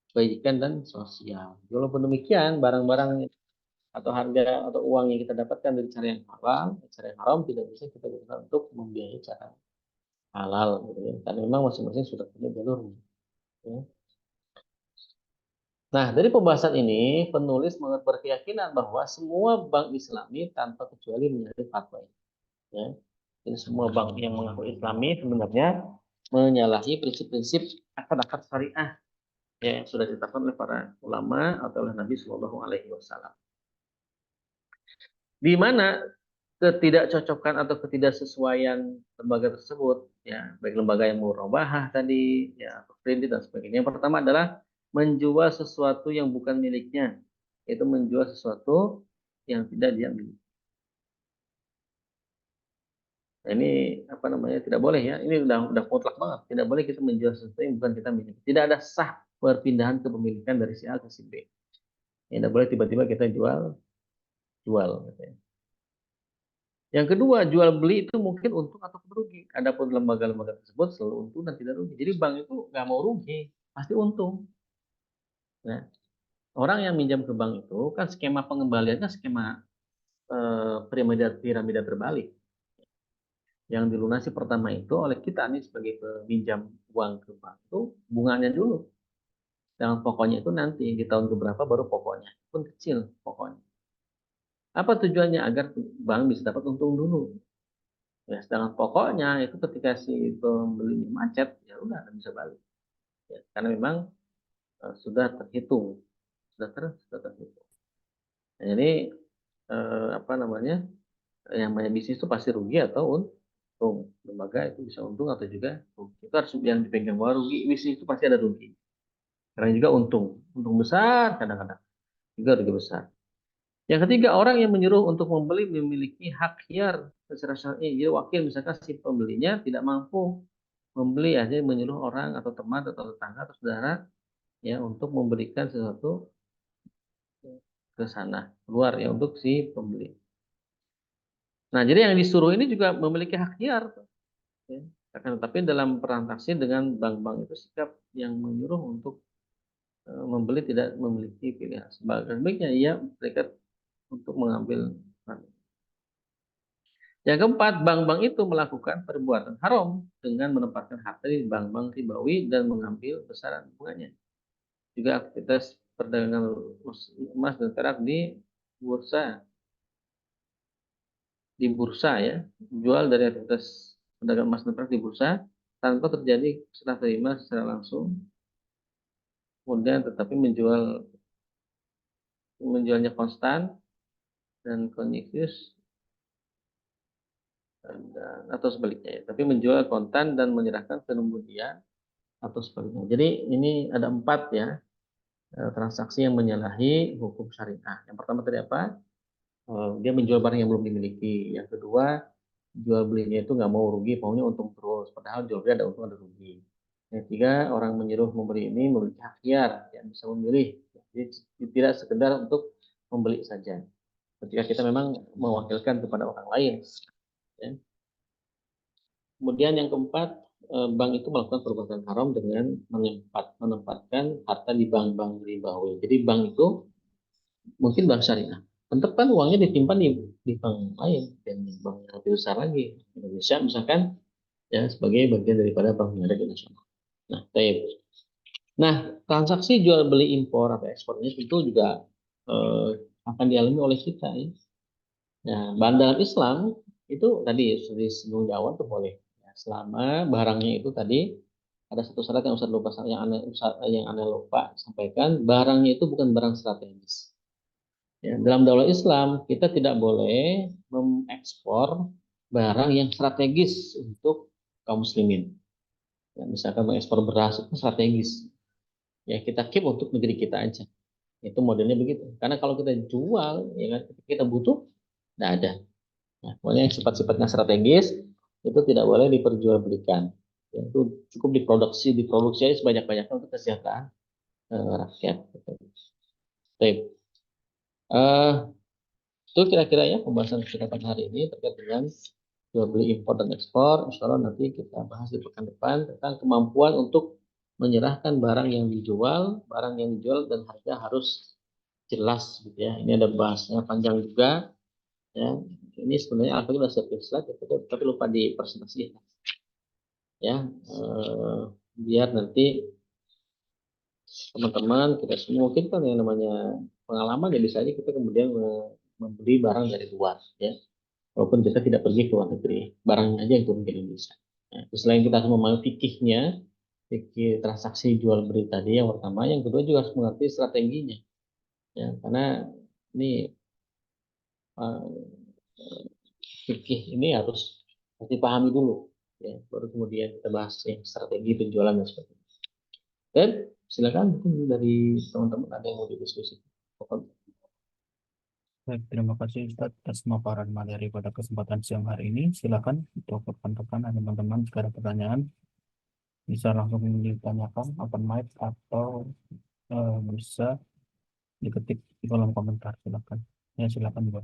kebaikan dan sosial. Walaupun demikian, barang-barang atau harga atau uang yang kita dapatkan dari cara yang halal, cara yang haram tidak bisa kita gunakan untuk membiayai cara halal, gitu ya. Karena memang masing-masing sudah punya jalurnya. Ya. Nah, dari pembahasan ini, penulis berkeyakinan bahwa semua bank Islami tanpa kecuali menyalahi fatwa ini. Ya. Jadi semua bank yang mengaku Islami sebenarnya menyalahi prinsip-prinsip akad-akad syariah yang sudah ditetapkan oleh para ulama atau oleh Nabi Shallallahu Alaihi Wasallam. Di mana ketidakcocokan atau ketidaksesuaian lembaga tersebut, ya baik lembaga yang murabahah tadi, ya kredit dan sebagainya. Yang pertama adalah menjual sesuatu yang bukan miliknya, yaitu menjual sesuatu yang tidak dia miliki. Nah, ini apa namanya, tidak boleh ya. Ini udah mutlak banget. Tidak boleh kita menjual sesuatu yang bukan kita miliki. Tidak ada sah perpindahan kepemilikan dari si A ke si B. Ya, tidak boleh tiba-tiba kita jual. Gitu ya. Yang kedua, jual beli itu mungkin untung atau rugi. Adapun lembaga-lembaga tersebut selalu untung dan tidak rugi. Jadi bank itu nggak mau rugi, pasti untung. Nah, orang yang minjam ke bank itu kan skema pengembaliannya skema piramida terbalik. Yang dilunasi pertama itu oleh kita nih sebagai peminjam uang ke bank itu bunganya dulu. Yang pokoknya itu nanti di tahun keberapa baru pokoknya. Pun kecil pokoknya. Apa tujuannya? Agar bank bisa dapat untung dulu. Ya, sedangkan pokoknya itu ketika si pembelinya macet, ya udah nggak bisa balik. Ya, karena memang sudah terhitung, sudah terhitung. Nah, ini apa namanya? Yang namanya bisnis itu pasti rugi atau untung. Lembaga itu bisa untung atau juga rugi. Itu harus yang dipegang bahwa rugi bisnis itu pasti ada rugi. Karena juga untung besar kadang-kadang juga rugi besar. Yang ketiga, orang yang menyuruh untuk membeli memiliki hak khiyar secara syar'i. Jadi wakil misalkan si pembelinya tidak mampu membeli, aja menyuruh orang atau teman atau tetangga atau saudara ya untuk memberikan sesuatu ke sana keluar ya untuk si pembeli. Nah, jadi yang disuruh ini juga memiliki hak khiyar. Ya. Akan tetapi dalam transaksi dengan bank-bank itu sikap yang menyuruh untuk membeli tidak memiliki pilihan. Sebaliknya ia mereka untuk mengambil. Yang keempat, bank-bank itu melakukan perbuatan haram dengan menempatkan harta di bank-bank ribawi dan mengambil besaran bunganya. Juga aktivitas perdagangan emas dan perak di bursa ya, jual dari aktivitas perdagangan emas dan perak di bursa tanpa terjadi serah terima secara langsung, kemudian tetapi menjualnya konstan dan konyeksius atau sebaliknya ya, tapi menjual kontan dan menyerahkan kemudian atau sebaliknya. Jadi ini ada 4 ya transaksi yang menyalahi hukum syariah. Yang pertama tadi apa? Dia menjual barang yang belum dimiliki. Yang kedua, jual belinya itu nggak mau rugi, maunya untung terus. Padahal jual beli ada untung ada rugi. Yang ketiga, orang menyuruh membeli ini memiliki hak khiyar, yang bisa memilih. Jadi tidak sekedar untuk membeli saja. Ketika kita memang mewakilkan kepada orang lain. Ya. Kemudian yang keempat, bank itu melakukan perbuatan haram dengan menempatkan harta di bank-bank ribawi. Jadi bank itu mungkin bank syariah. Tetap kan uangnya disimpan di bank lain dan bank yang lebih besar lagi. Indonesia misalkan ya sebagai bagian daripada bank milik nasional. Nah, transaksi jual beli impor atau ekspor ini tentu juga akan dialami oleh kita ya. Nah, dalam Islam itu tadi sudah disinggung di awal tuh boleh. Ya, selama barangnya itu tadi ada satu syarat yang Ustaz lupa yang aneh lupa sampaikan, barangnya itu bukan barang strategis. Ya, dalam daulah Islam kita tidak boleh mengekspor barang yang strategis untuk kaum muslimin. Ya, misalkan mengekspor beras itu strategis. Ya kita keep untuk negeri kita aja. Itu modelnya begitu. Karena kalau kita jual, ya kan, kita butuh, tidak ada. Nah, pokoknya yang sifat-sifatnya strategis itu tidak boleh diperjualbelikan. Ya, itu cukup diproduksi aja sebanyak-banyaknya untuk kesejahteraan rakyat. Baik. Itu kira-kira ya pembahasan kesempatan hari ini terkait dengan jual beli impor dan ekspor. Insya Allah nanti kita bahas di pekan depan tentang kemampuan untuk menyerahkan barang yang dijual dan harga harus jelas gitu ya. Ini ada bahasnya panjang juga ya. Ini sebenarnya aku sudah siapin slide tapi lupa dipresentasikan ya. Biar nanti teman-teman kita semua mungkin kan yang namanya pengalaman ya bisa aja kita kemudian membeli barang dari luar ya. Walaupun kita tidak pergi ke luar negeri, barangnya aja yang turun ke Indonesia. Nah, selain kita harus memahami fikih transaksi jual beli tadi yang pertama, yang kedua juga harus mengerti strateginya, ya karena ini uh, fikih ini harus dipahami dulu, ya baru kemudian kita bahas yang strategi penjualan dan sebagainya. Dan silakan mungkin dari teman-teman ada yang mau didiskusi. Baik, terima kasih Ustadz atas pemaparan materi pada kesempatan siang hari ini. Silakan untuk rekan-rekan dan teman-teman jika ada pertanyaan bisa langsung ditanyakan open mic atau bisa diketik di kolom komentar. Silakan. Ya, silakan juga.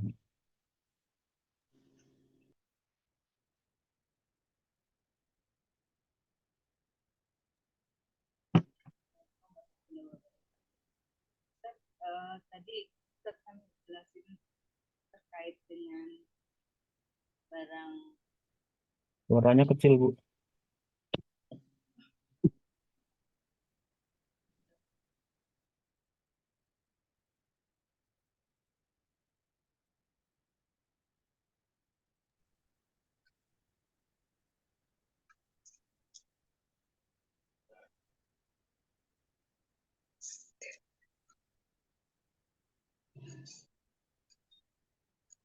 Tadi Ustaz jelasin terkait dengan barang. Suaranya kecil, Bu.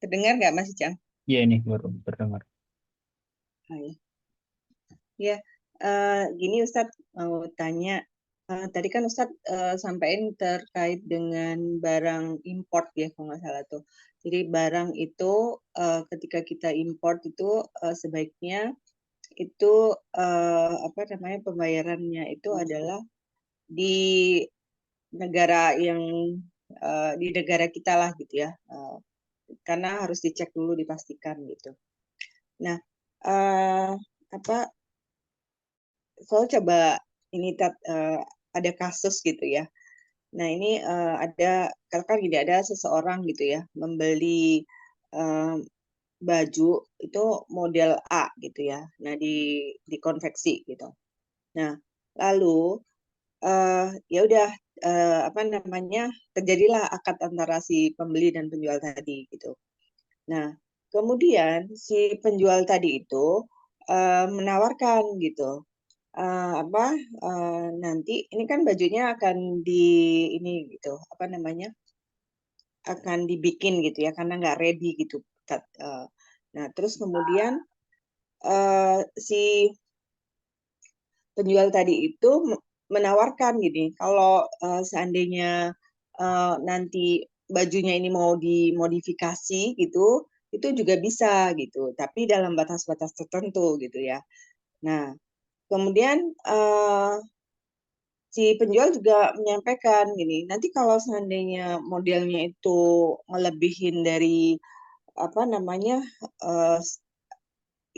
Terdengar nggak Mas Ijang? Ya, ini baru terdengar. Ya, gini Ustadz mau tanya. Tadi kan Ustadz sampaikan terkait dengan barang import ya, kalau nggak salah tuh. Jadi barang itu ketika kita import itu sebaiknya itu apa namanya pembayarannya itu adalah di negara yang di negara kita lah gitu ya. Karena harus dicek dulu dipastikan gitu. Nah, apa saya coba ini ada kasus gitu ya. Nah, ini ada kan gini ada seseorang gitu ya membeli baju itu model A gitu ya. Nah, dikonveksi gitu. Nah, lalu ya udah apa namanya terjadilah akad antara si pembeli dan penjual tadi gitu. Nah, kemudian si penjual tadi itu menawarkan gitu, apa nanti ini kan bajunya akan ini gitu, apa namanya akan dibikin gitu ya karena nggak ready gitu. Nah, terus kemudian si penjual tadi itu menawarkan gini, kalau seandainya nanti bajunya ini mau dimodifikasi gitu, itu juga bisa gitu, tapi dalam batas-batas tertentu gitu ya. Nah, kemudian si penjual juga menyampaikan gini, nanti kalau seandainya modelnya itu melebihin dari apa namanya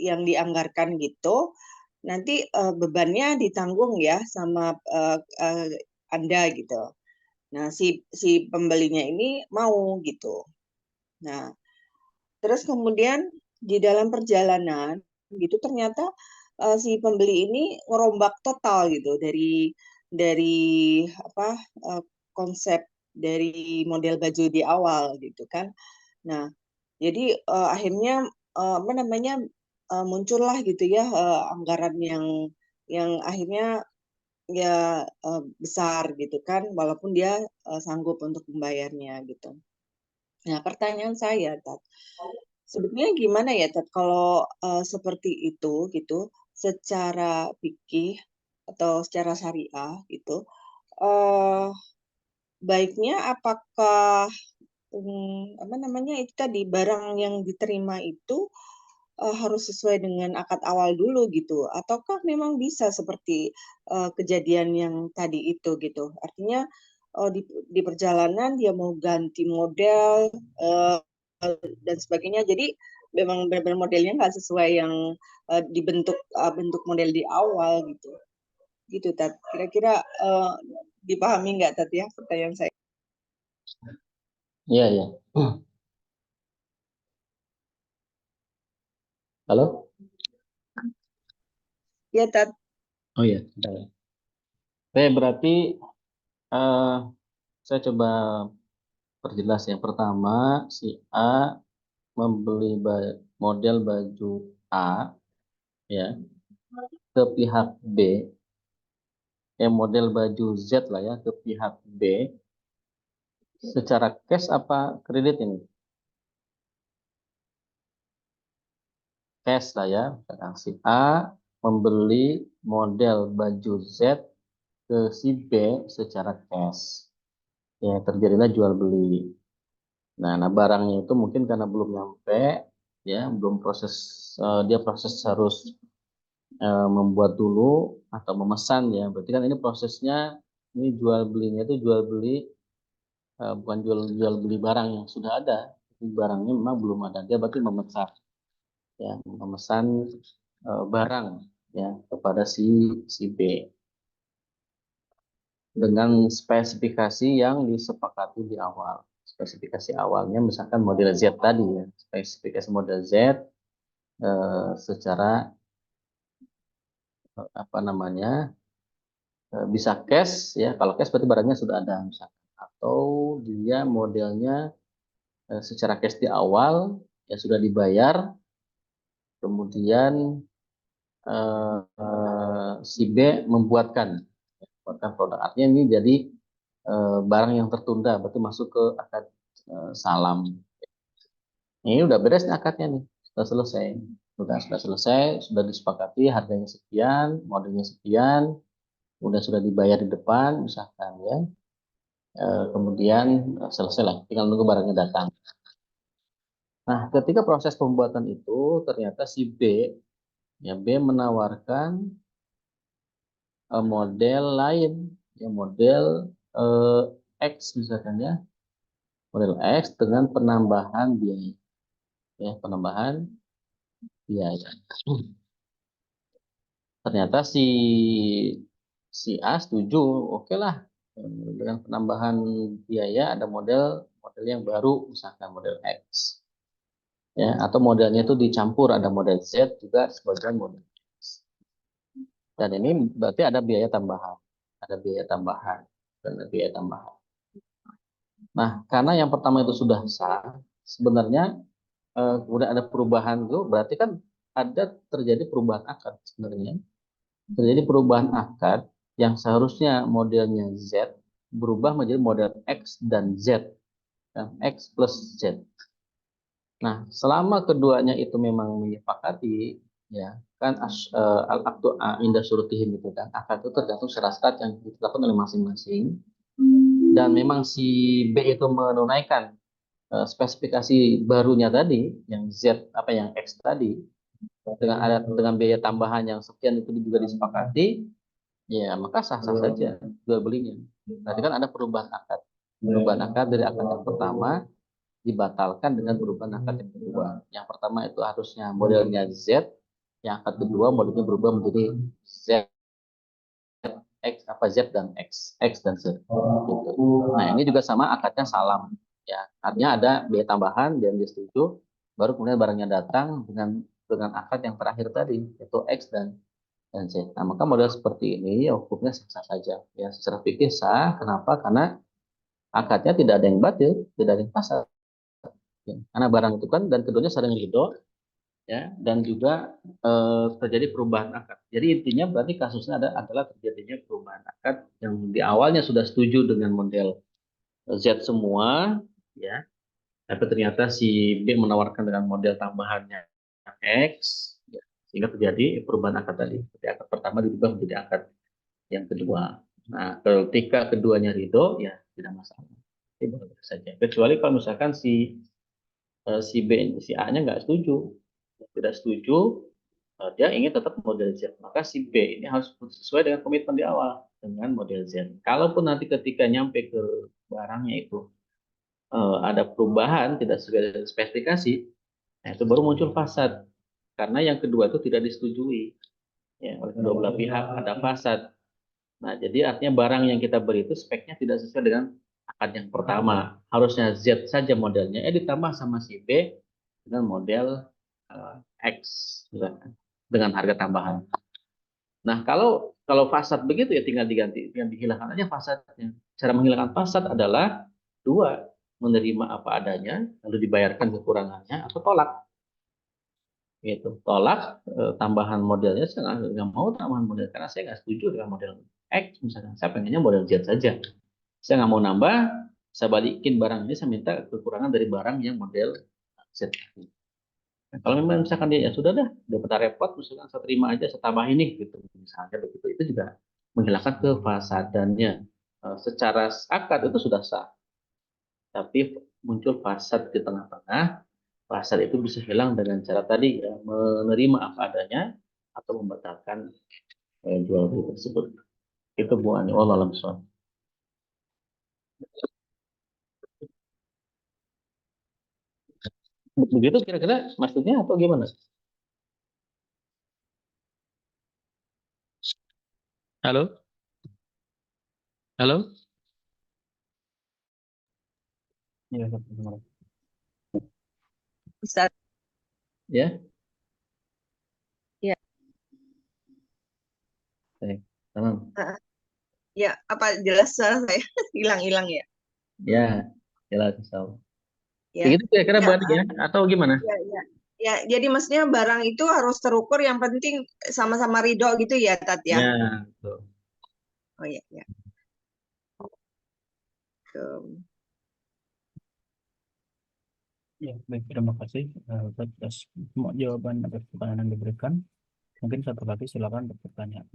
yang dianggarkan gitu, nanti bebannya ditanggung ya sama Anda gitu. Nah, si pembelinya ini mau gitu. Nah, terus kemudian di dalam perjalanan gitu ternyata si pembeli ini ngerombak total gitu dari apa konsep dari model baju di awal gitu kan. Nah, jadi akhirnya apa namanya muncullah gitu ya anggaran yang akhirnya ya besar gitu kan walaupun dia sanggup untuk membayarnya gitu. Nah, pertanyaan saya Tat, sebetulnya gimana ya Tat kalau seperti itu gitu secara fikih atau secara syariah gitu eh baiknya apakah apa namanya itu tadi barang yang diterima itu harus sesuai dengan akad awal dulu gitu ataukah memang bisa seperti kejadian yang tadi itu gitu artinya di perjalanan dia mau ganti model dan sebagainya. Jadi memang benar-benar modelnya nggak sesuai yang dibentuk bentuk model di awal gitu. Gitu, Tat. Kira-kira dipahami nggak, Tat, ya pertanyaan saya? Iya, iya. Halo? Ya, Tat. Oh iya. Oke, berarti saya coba perjelas. Yang pertama, si A membeli model baju A ya ke pihak B, model baju Z lah ya ke pihak B secara cash apa kredit ini? Cash lah ya. Misalkan si A membeli model baju Z ke si B secara cash. Ya, terjadilah jual beli. Nah, barangnya itu mungkin karena belum nyampe, ya, belum proses, dia proses harus membuat dulu atau memesan ya. Berarti kan ini prosesnya, ini jual belinya itu jual beli, bukan jual beli barang yang sudah ada. Barangnya memang belum ada. Dia berarti memesan, ya, memesan barang ya kepada si B dengan spesifikasi yang disepakati di awal. Spesifikasi awalnya misalkan model Z tadi ya, spesifikasi model Z secara apa namanya bisa cash ya. Kalau cash berarti barangnya sudah ada misalkan, atau dia modelnya secara cash di awal ya sudah dibayar, kemudian si B membuatkan produk, artinya ini jadi barang yang tertunda, berarti masuk ke akad salam. Ini udah beres nih akadnya nih, sudah selesai, sudah selesai, sudah disepakati harganya sekian, modelnya sekian, sudah dibayar di depan misalkan ya. Kemudian selesai lah, tinggal nunggu barangnya datang. Nah, ketika proses pembuatan itu ternyata si B ya B menawarkan model lain ya, model X misalkan ya, model X dengan penambahan biaya ya, penambahan biaya. Ternyata si A setuju, oke lah, dengan penambahan biaya ada model yang baru misalkan model X ya, atau modelnya itu dicampur, ada model Z juga sebagai model X. Dan ini berarti ada biaya tambahan, ada biaya tambahan. Nah, karena yang pertama itu sudah sah, sebenarnya kemudian ada perubahan itu, berarti kan ada terjadi perubahan akad sebenarnya. Terjadi perubahan akad yang seharusnya modelnya Z berubah menjadi model X dan Z, ya, X plus Z. Nah, selama keduanya itu memang menyepakati, ya kan al-aqdu inda syurutihim itu kan, akad itu tergantung syarat-syarat yang ditetapkan oleh masing-masing, dan memang si B itu menunaikan spesifikasi barunya tadi, yang Z apa yang X tadi, dengan biaya tambahan yang sekian itu juga disepakati, ya maka sah-sah saja jual belinya. Berarti kan ada perubahan akad dari akad yang pertama dibatalkan dengan perubahan akad yang kedua. Yang pertama itu harusnya modelnya Z, yang akad kedua modelnya berubah menjadi Z, X apa Z dan X dan Z. Gitu. Nah, ini juga sama akadnya salam. Ya, artinya ada biaya tambahan dan dia setuju, baru kemudian barangnya datang dengan akad yang terakhir tadi, yaitu X dan Z. Nah, maka model seperti ini ya hukumnya sah saja. Ya, secara fikih sah. Kenapa? Karena akadnya tidak ada yang batil, tidak ada yang pasal. Ya, karena barang itu kan dan keduanya saling ridho, ya, dan juga terjadi perubahan akad. Jadi intinya berarti kasusnya adalah terjadinya perubahan akad yang di awalnya sudah setuju dengan model Z semua, ya, tapi ternyata si B menawarkan dengan model tambahannya X, ya, sehingga terjadi perubahan akad tadi. Jadi akad pertama dirubah menjadi akad yang kedua. Nah, ketika keduanya ridho, ya tidak masalah. Itu boleh saja. Kecuali kalau misalkan si B, si A-nya nggak setuju, tidak setuju, dia ingin tetap model Z, maka si B ini harus sesuai dengan komitmen di awal dengan model Z. Kalaupun nanti ketika nyampe ke barangnya itu ada perubahan tidak sesuai dengan spesifikasi, nah itu baru muncul fasad. Karena yang kedua itu tidak disetujui ya, oleh kedua belah pihak, ada fasad. Nah, jadi artinya barang yang kita beri itu speknya tidak sesuai dengan akad yang pertama. Harusnya Z saja modelnya, ditambah sama si B dengan model X, misalkan, dengan harga tambahan. Nah, kalau fasad begitu ya tinggal diganti, tinggal dihilangkan aja fasadnya. Cara menghilangkan fasad adalah dua, menerima apa adanya, lalu dibayarkan kekurangannya, atau tolak. Gitu. Tolak tambahan modelnya, saya nggak mau tambahan model karena saya nggak setuju dengan model X misalnya. Saya pengennya model Z saja. Saya nggak mau nambah, saya balikin barang ini, saya minta kekurangan dari barang yang model Z. Nah, kalau memang misalkan dia ya sudah dah, daripada repot, misalkan saya terima aja, saya tambah ini gitu, misalnya begitu, itu juga menghilangkan kefasadannya. Secara akad itu sudah sah, tapi muncul fasad di tengah-tengah. Fasad itu bisa hilang dengan cara tadi ya, menerima apa adanya atau membatalkan jual beli tersebut. Itu Bu Ani, wallahu a'lam bishawab. Begitu kira-kira maksudnya atau gimana? Halo? Halo? Iya, benar. Ustaz. Ya? Ya. Baik, tamam. Ya, apa jelas suara saya hilang-hilang ya? Ya, jelas insyaallah. Ya. Begitu kira-kira Bu Ya, Ani ya, atau gimana? ya. Ya, jadi maksudnya barang itu harus terukur, yang penting sama-sama ridho gitu ya, Tat ya? Ya, betul. Oh ya, ya. Ya, baik, terima kasih atas semua jawaban atas pertanyaan yang diberikan. Mungkin satu lagi silakan untuk pertanyaan.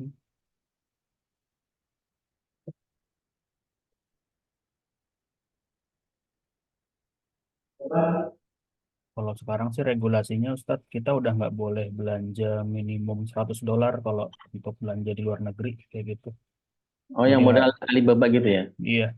Kalau sekarang sih regulasinya Ustadz, kita udah nggak boleh belanja minimum $100 kalau untuk belanja di luar negeri kayak gitu. Oh, yang Jadi modal Alibaba gitu ya? iya,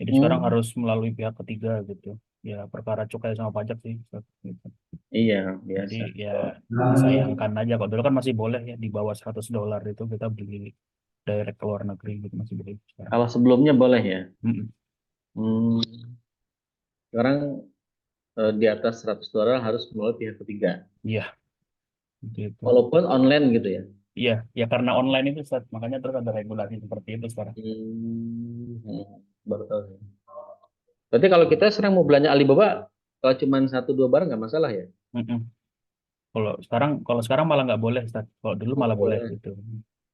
jadi sekarang Hmm, harus melalui pihak ketiga gitu. Ya perkara cukai sama pajak sih, Ustadz, gitu. iya, Jadi biasa. ya disayangkan aja. Kalau dulu kan masih boleh ya, di bawah $100 itu kita beli direct ke luar negeri gitu, masih boleh sekarang. Kalau sebelumnya boleh ya? Mm-mm. Hmm, sekarang di atas $100 harus melalui pihak ketiga. Iya, gitu. Walaupun online gitu ya? Iya, ya karena online itu Ustadz, makanya terus ada regulasi seperti itu sekarang. Baru tahu. Berarti kalau kita sekarang mau belanja Alibaba, kalau cuma satu dua barang nggak masalah ya? Mm-mm. Kalau sekarang malah nggak boleh, Ustadz. Kalau dulu Oh, malah boleh boleh. gitu.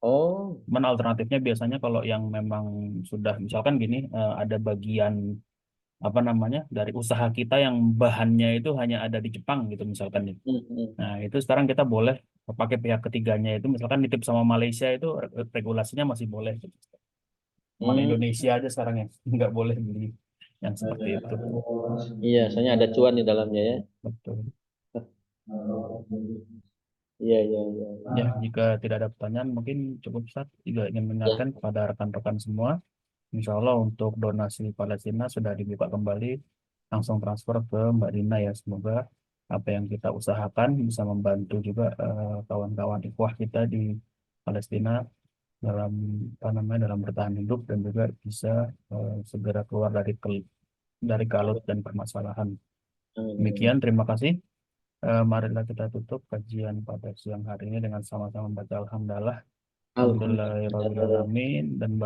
Oh, Cuman alternatifnya biasanya kalau yang memang sudah misalkan gini, ada bagian apa namanya dari usaha kita yang bahannya itu hanya ada di Jepang gitu misalkan nih. hmm, hmm. Nah itu sekarang kita boleh pakai pihak ketiganya itu, misalkan nitip sama Malaysia itu regulasinya masih boleh gitu. Cuman Hmm. Indonesia aja sekarang yang nggak boleh beli yang seperti itu. Iya, soalnya ada cuan di dalamnya ya. Betul. Iya, iya, iya. Ya, jika tidak ada pertanyaan, mungkin cukup Ustaz. Juga ingin mengingatkan Ya. kepada rekan-rekan semua, insya Allah untuk donasi Palestina sudah dibuka kembali, langsung transfer ke Mbak Dina ya. Semoga apa yang kita usahakan bisa membantu juga kawan-kawan ikhwah kita di Palestina dalam apa namanya dalam bertahan hidup dan juga bisa segera keluar dari kalut dan permasalahan. Amin. Demikian, terima kasih. Marilah kita tutup kajian pada siang hari ini dengan sama-sama membaca Alhamdulillah. Alhamdulillah. Alhamdulillahirrahmanirrahim dan